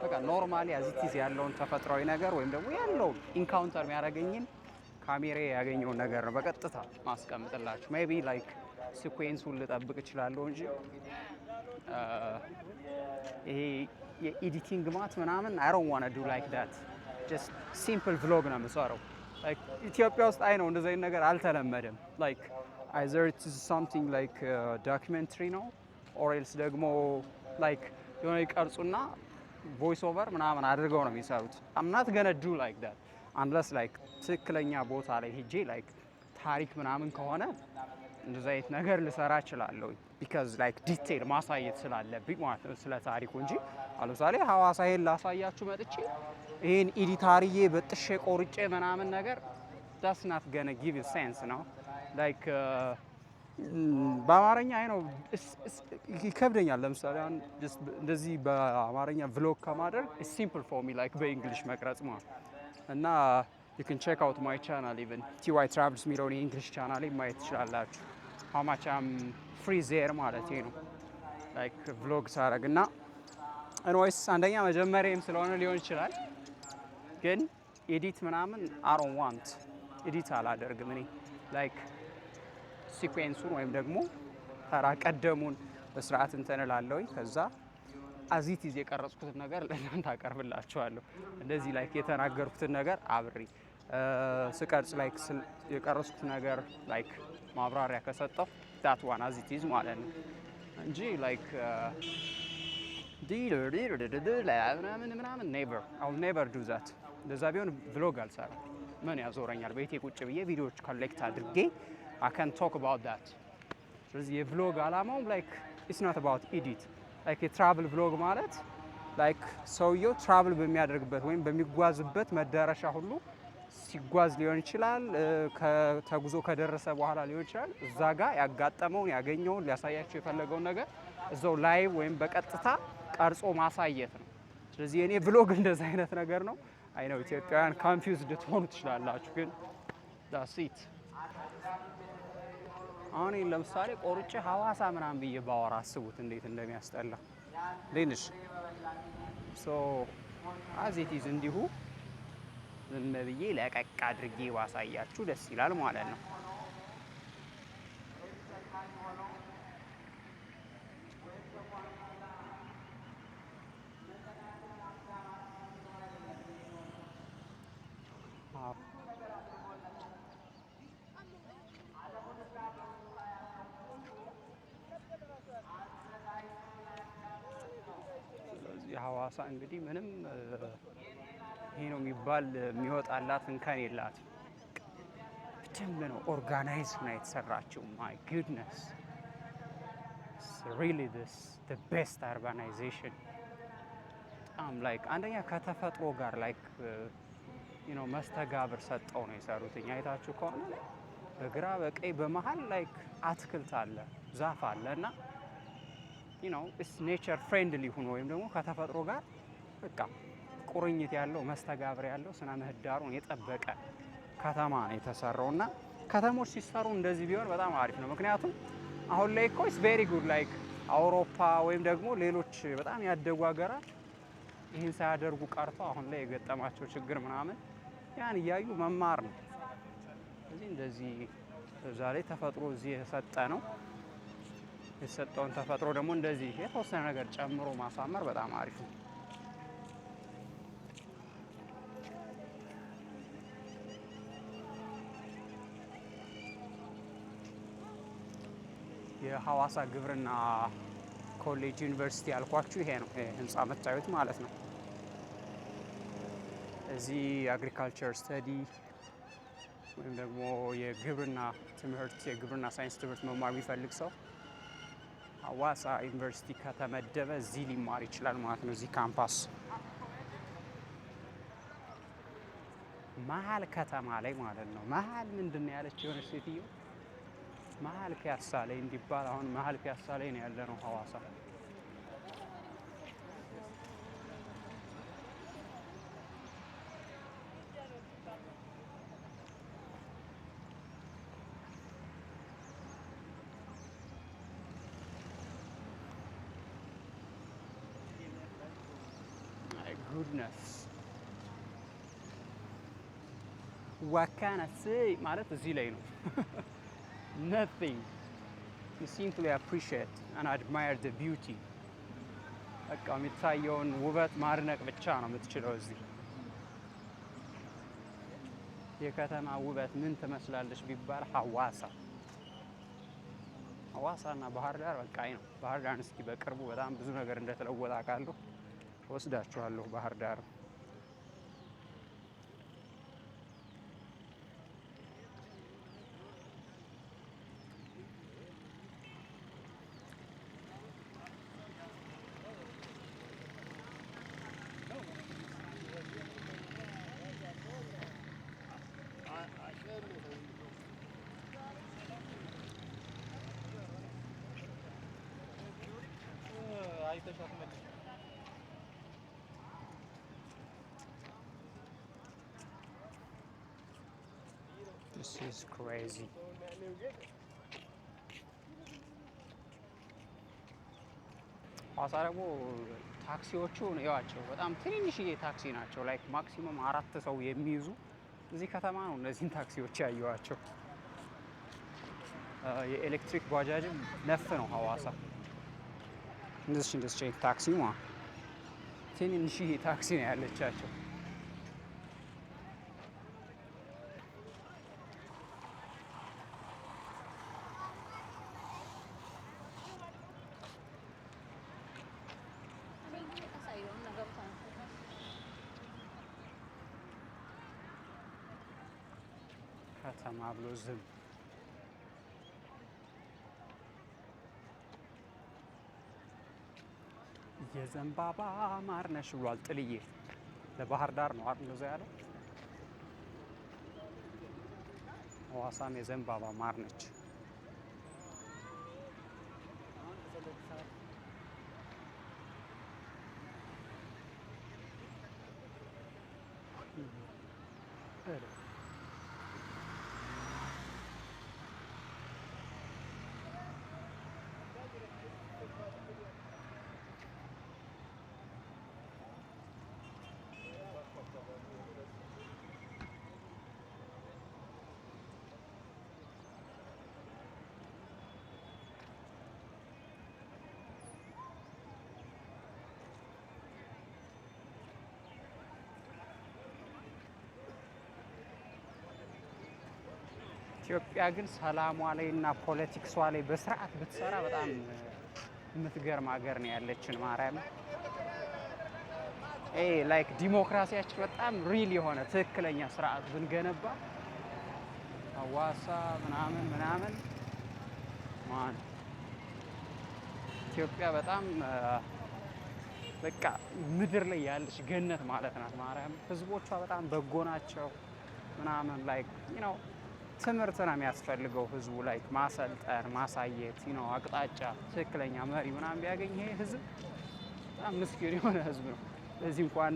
በቃ ኖርማሊ አዚቲዝ ያለውን ተፈጥሯዊ ነገር ወይም ደግሞ ያለውን ኢንካውንተር የሚያደርገኝን ካሜራ ያገኘውን ነገር ነው በቀጥታ ማስቀምጥላችሁ። ሜቢ ላይክ ሲኩዌንሱን ልጠብቅ እችላለሁ እንጂ ይሄ የኤዲቲንግ ማት ምናምን አይ ዶንት ዋና ዱ ላይክ ዳት። ጀስት ሲምፕል ቭሎግ ነው የምሰራው። ላይክ ኢትዮጵያ ውስጥ አይ ነው እንደዚህ አይነት ነገር አልተለመደም። ላይክ አይዘር ኢት ኢዝ ሳምቲንግ ላይክ ዶክመንተሪ ነው ኦር ኤልስ ደግሞ ላይክ የሆነ ይቀርጹና ቮይስ ኦቨር ምናምን አድርገው ነው የሚሰሩት። አም ናት ገነ ዱ ላይክ ዳት አንለስ ላይክ ትክክለኛ ቦታ ላይ ሄጄ ላይክ ታሪክ ምናምን ከሆነ እንደዚህ አይነት ነገር ልሰራ እችላለሁ። ቢካዝ ላይክ ዲቴይል ማሳየት ስላለብኝ ማለት ነው ስለ ታሪኩ እንጂ ለምሳሌ ሐዋሳ ይሄን ላሳያችሁ መጥቼ ይሄን ኤዲታሪዬ በጥሼ ቆርጬ ምናምን ነገር ዳስ ናት ገነ ጊቭ ዩ ሴንስ ነው ላይክ በአማርኛ አይ ነው ይከብደኛል። ለምሳሌ አሁን እንደዚህ በአማርኛ ቭሎግ ከማድረግ ሲምፕል ፎር ሚ ላይክ በእንግሊሽ መቅረጽ ማለት እና you can check out my channel even TY Travels የሚለውን የእንግሊሽ ቻናል ማየት ትችላላችሁ። how much I'm free there ማለት ነው ላይክ ቭሎግ ሳረግ እና anyways አንደኛ መጀመሪያም ስለሆነ ሊሆን ይችላል ግን ኤዲት ምናምን I don't want ኤዲት አላደርግም እኔ ላይክ ሲኩዌንሱን ወይም ደግሞ ተራ ቀደሙን በስርዓት እንትን እላለሁኝ ከዛ አዚቲዝ የቀረጽኩትን ነገር ለእናንተ አቀርብላችኋለሁ። እንደዚህ ላይክ የተናገርኩትን ነገር አብሬ ስቀርጽ ላይክ የቀረጽኩት ነገር ላይክ ማብራሪያ ከሰጠው ዳት ዋን አዚቲዝ ማለት ነው እንጂ ላይክ ምናምን ኔቨር ዱ ዛት። እንደዛ ቢሆን ቭሎግ አልሰራም። ምን ያዞረኛል? ቤቴ ቁጭ ብዬ ቪዲዮዎች ኮሌክት አድርጌ I can talk about that። ስለዚህ የቭሎግ አላማው ላይክ it's not about edit ላይክ የትራቭል ቭሎግ ማለት ላይክ ሰውየው ትራቭል በሚያደርግበት ወይም በሚጓዝበት መዳረሻ ሁሉ ሲጓዝ ሊሆን ይችላል፣ ተጉዞ ከደረሰ በኋላ ሊሆን ይችላል። እዛ ጋር ያጋጠመውን ያገኘውን ሊያሳያቸው የፈለገውን ነገር እዛው ላይቭ ወይም በቀጥታ ቀርጾ ማሳየት ነው። ስለዚህ የኔ ቭሎግ እንደዛ አይነት ነገር ነው። አይ ነው ኢትዮጵያውያን ኮንፊውዝድ ትሆኑ ትችላላችሁ፣ ግን that's it። አሁን ለምሳሌ ቆርጬ ሐዋሳ ምናምን ብዬ ባወራ አስቡት እንዴት እንደሚያስጠላ። ሌንሽ ሶ አዝ ኢት ኢዝ እንዲሁ ዝም ብዬ ለቀቅ አድርጌ ባሳያችሁ ደስ ይላል ማለት ነው። ሐዋሳ እንግዲህ ምንም ይሄ ነው የሚባል የሚወጣላት እንከን የላትም። በደንብ ነው ኦርጋናይዝ ሆና የተሰራችው። ማይ ጉድነስ ሪሊ ዲስ ዘ ቤስት አርባናይዜሽን። በጣም ላይክ አንደኛ ከተፈጥሮ ጋር ላይክ ዩ ኖ መስተጋብር ሰጠው ነው የሰሩት። አይታችሁ ከሆነ በግራ በቀኝ በመሀል ላይክ አትክልት አለ፣ ዛፍ አለ እና you know it's nature friendly ሆኖ ወይም ደግሞ ከተፈጥሮ ጋር በቃ ቁርኝት ያለው መስተጋብር ያለው ስነ ምህዳሩን የጠበቀ ከተማ ነው የተሰራውና ከተሞች ሲሰሩ እንደዚህ ቢሆን በጣም አሪፍ ነው። ምክንያቱም አሁን ላይ እኮ it's very good like አውሮፓ ወይም ደግሞ ሌሎች በጣም ያደጉ ሀገራት ይህን ሳያደርጉ ቀርተው አሁን ላይ የገጠማቸው ችግር ምናምን ያን እያዩ መማር ነው። ስለዚህ እንደዚህ እዛ ላይ ተፈጥሮ እዚህ የሰጠ ነው። የተሰጠውን ተፈጥሮ ደግሞ እንደዚህ የተወሰነ ነገር ጨምሮ ማሳመር በጣም አሪፍ ነው። የሐዋሳ ግብርና ኮሌጅ ዩኒቨርሲቲ ያልኳችሁ ይሄ ነው። ይሄ ህንጻ የምታዩት ማለት ነው። እዚህ አግሪካልቸር ስተዲ ወይም ደግሞ የግብርና ትምህርት የግብርና ሳይንስ ትምህርት መማር የሚፈልግ ሰው ሐዋሳ ዩኒቨርሲቲ ከተመደበ እዚህ ሊማር ይችላል ማለት ነው። እዚህ ካምፓስ መሀል ከተማ ላይ ማለት ነው። መሀል ምንድን ነው ያለች የሆነች ሴትዮ መሀል ፒያሳ ላይ እንዲባል አሁን መሀል ፒያሳ ላይ ነው ያለ ነው ሐዋሳ። ጉድነስ ዋካና ሴይ ማለት እዚህ ላይ ነው። nothing you simply appreciate and admire the beauty በቃ የሚታየውን ውበት ማድነቅ ብቻ ነው የምትችለው። እዚህ የከተማ ውበት ምን ትመስላለች ቢባል ሐዋሳና ባህር ዳር በቃ ነው። ባህር ዳር እስኪ በቅርቡ በጣም ብዙ ነገር እንደተለወጠ አውቃለሁ። ወስዳችኋለሁ ባህር ዳር። This is crazy. ሐዋሳ ደግሞ ታክሲዎቹ ያዋቸው በጣም ትንንሽዬ ታክሲ ናቸው። ላይክ ማክሲመም 4 ሰው የሚይዙ እዚህ ከተማ ነው እነዚህን ታክሲዎች ያየዋቸው። የኤሌክትሪክ ባጃጅም ነፍ ነው ሐዋሳ። እንደዚህ ታክሲ ትንንሽዬ ታክሲ ነው ያለቻቸው። ከተማ ብሎ ዝም የዘንባባ ማር ነሽ ብሏል ጥልዬ። ለባህር ዳር ነው አይደል እንደዛ ያለው? ሐዋሳም የዘንባባ ማር ነች። ኢትዮጵያ ግን ሰላሟ ላይ እና ፖለቲክሷ ላይ በስርዓት ብትሰራ በጣም የምትገርም ሀገር ነው ያለችን። ማርያም ላይክ ዲሞክራሲያችን በጣም ሪል የሆነ ትክክለኛ ስርዓት ብንገነባ ሐዋሳ ምናምን ማን ኢትዮጵያ በጣም በቃ ምድር ላይ ያለች ገነት ማለት ናት። ማርያም ህዝቦቿ በጣም በጎ ናቸው ምናምን ላይክ ትምህርት ነው የሚያስፈልገው ህዝቡ ላይ ማሰልጠን ማሳየት አቅጣጫ ትክክለኛ መሪ ምናምን ቢያገኝ ይሄ ህዝብ በጣም ምስኪን የሆነ ህዝብ ነው። ለዚህ እንኳን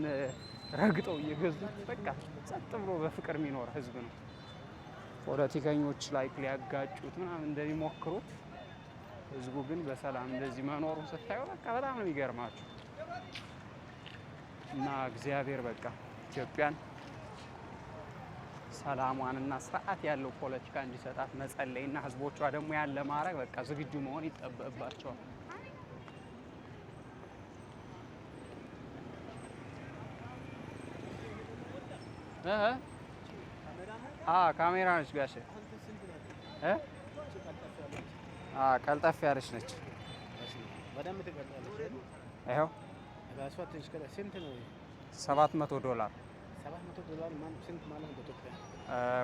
ረግጠው እየገዙት በቃ ጸጥ ብሎ በፍቅር የሚኖር ህዝብ ነው። ፖለቲከኞች ላይ ሊያጋጩት ምናምን እንደሚሞክሩት ህዝቡ ግን በሰላም እንደዚህ መኖሩ ስታዩ በቃ በጣም ነው የሚገርማችሁ። እና እግዚአብሔር በቃ ኢትዮጵያን ሰላሟንና ስርዓት ያለው ፖለቲካ እንዲሰጣት መጸለይና ህዝቦቿ ደግሞ ያን ለማድረግ በቃ ዝግጁ መሆን ይጠበቅባቸዋል። ካሜራ ነች ጋሼ። ቀልጠፍ ያለች ነች። ይኸው $700 $700 ማለት ስንት ማለት ነው በኢትዮጵያ?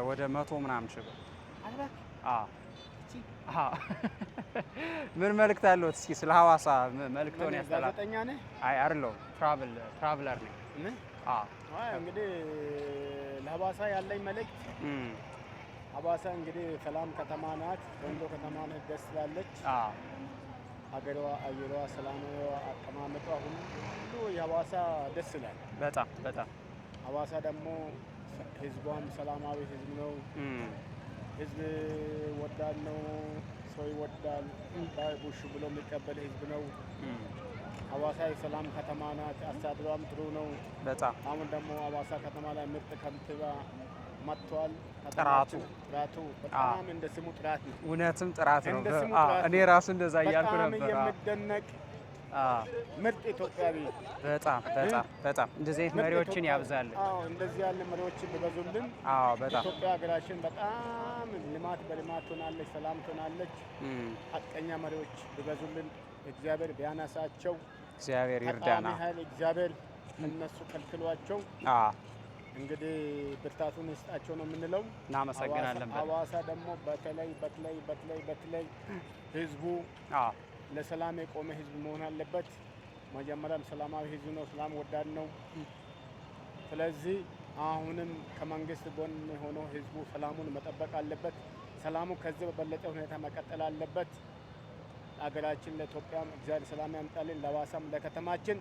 ወደ 100 ምናምን ሺህ ብር። ምን መልእክት አለው እስኪ ስለ ሐዋሳ መልእክቶን ያስተላልፍ። ጋዜጠኛ ነህ? አይ አይደለሁም፣ ትራቭለር ነኝ። ምን? እንግዲህ ለሐዋሳ ያለኝ መልእክት ሐዋሳ እንግዲህ ሰላም ከተማ ናት፣ ቆንጆ ከተማ ናት፣ ደስ ትላለች። ሀገሯ፣ አየሯ፣ ሰላማዊ አቀማመጧ ሁሉ የሐዋሳ ደስ ይላል በጣም። ሐዋሳ ደግሞ ህዝቧም ሰላማዊ ህዝብ ነው። ህዝብ ወዳድ ነው፣ ሰው ይወዳል፣ ቡሽ ብሎ የሚቀበል ህዝብ ነው። ሀዋሳ የሰላም ከተማ ናት። አስተዳደሯም ጥሩ ነው በጣም አሁን ደግሞ ሀዋሳ ከተማ ላይ ምርጥ ከንቲባ መጥቷል። ጥራቱ በጣም እንደ ስሙ ጥራት ነው። እውነትም ጥራት ነው። እንደ ስሙ ጥራት እኔ ራሱ እንደዛ እያልኩ ነበር። በጣም የሚደነቅ ምርጥ ኢትዮጵያዊ በጣም እንደዚህ አይነት መሪዎችን ያብዛልን። እንደዚህ ያለ መሪዎችን ቢበዙልን በጣም ኢትዮጵያ ሀገራችን በጣም ልማት በልማት ትሆናለች፣ ሰላም ትሆናለች። ሀቀኛ መሪዎች ቢበዙልን እግዚአብሔር ቢያነሳቸው እግዚአብሔር ይርዳና ኃይል እግዚአብሔር እነሱ ከልክሏቸው እንግዲህ ብርታቱን ይስጣቸው ነው የምንለው። እናመሰግናለን። ሀዋሳ ደግሞ በተለይ ህዝቡ ለሰላም የቆመ ህዝብ መሆን አለበት። መጀመሪያም ሰላማዊ ህዝብ ነው፣ ሰላም ወዳድ ነው። ስለዚህ አሁንም ከመንግስት ጎን ሆኖ ህዝቡ ሰላሙን መጠበቅ አለበት። ሰላሙ ከዚህ በበለጠ ሁኔታ መቀጠል አለበት። ለሀገራችን ለኢትዮጵያም እግዚአብሔር ሰላም ያምጣልን፣ ለሀዋሳም ለከተማችን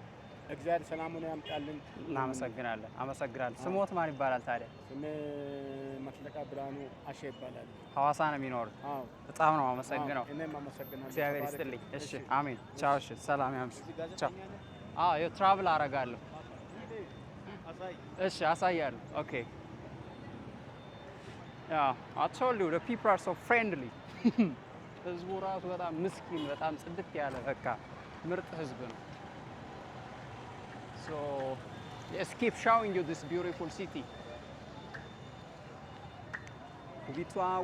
እግዚአብሔር ሰላሙን ያምጣልን። እናመሰግናለን። አመሰግናለሁ። ስሞት ማን ይባላል ታዲያ? ስሜ መፍለቃ ብርሃኑ አሼ ይባላል። ሀዋሳ ነው የሚኖሩት? በጣም ነው አመሰግነው። እኔም አመሰግናለሁ። እግዚአብሔር ይስጥልኝ። እሺ፣ አሜን። ቻው። እሺ፣ ሰላም ያምሽ። ቻው። ትራቭል አረጋለሁ። እሺ፣ አሳያለሁ። ኦኬ። I told you the people are so friendly. ህዝቡ ራሱ በጣም ምስኪን፣ በጣም ጽድት ያለ በቃ ምርጥ ህዝብ ነው። So let's keep showing you this beautiful city.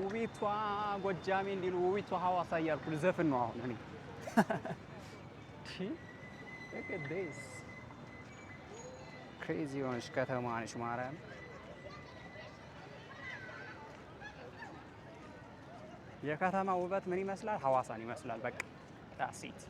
ውቢቷ ጎጃሜ እንዲሉ ውቢቷ ሀዋሳ እያልኩ ልዘፍን ነው አሁን እኔ። Look at this. ክሬዚ የሆነች ከተማ ነች ማርያም። የከተማ ውበት ምን ይመስላል? ሀዋሳን ይመስላል። በቃ that's it.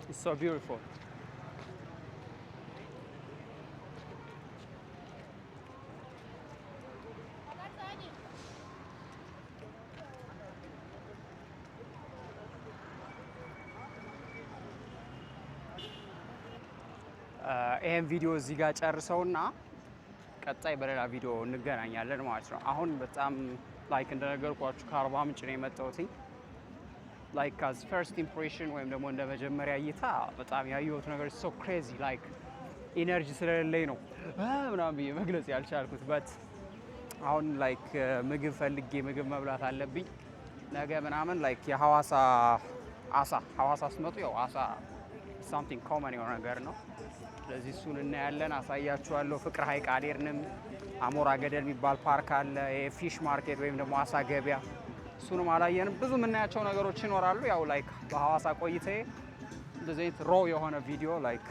It's so beautiful. ይሄን ቪዲዮ እዚህ ጋር ጨርሰውና ቀጣይ በሌላ ቪዲዮ እንገናኛለን ማለት ነው። አሁን በጣም ላይክ እንደነገርኳችሁ ከአርባ ምንጭ ነው የመጣሁት። ላይክ አዝ ፈርስት ኢምፕሬሽን ወይም ደግሞ እንደ መጀመሪያ እይታ በጣም ያየሁት ነገር ሶ ክሬዚ ላይክ ኢነርጂ ስለሌለኝ ነው ምናምን ብዬ መግለጽ ያልቻልኩት። በት አሁን ላይክ ምግብ ፈልጌ ምግብ መብላት አለብኝ ነገ ምናምን። ላይክ የሀዋሳ አሳ ሀዋሳ ስመጡ ያው አሳ ሳምቲንግ ኮመን የሆነ ነገር ነው። ስለዚህ እሱን እናያለን፣ አሳያችኋለሁ። ፍቅር ሀይቅ አልሄድንም። አሞራ ገደል የሚባል ፓርክ አለ። የፊሽ ማርኬት ወይም ደግሞ አሳ ገበያ እሱንም አላየንም። ብዙ የምናያቸው ነገሮች ይኖራሉ። ያው ላይክ በሀዋሳ ቆይታዬ እንደዚህ አይነት ሮ የሆነ ቪዲዮ ላይክ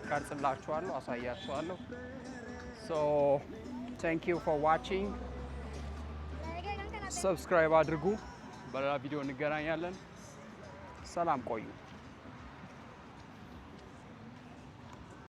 ቀርጽላችኋለሁ፣ አሳያችኋለሁ። ሶ ቴንክ ዩ ፎር ዋቺንግ። ሰብስክራይብ አድርጉ። በሌላ ቪዲዮ እንገናኛለን። ሰላም ቆዩ።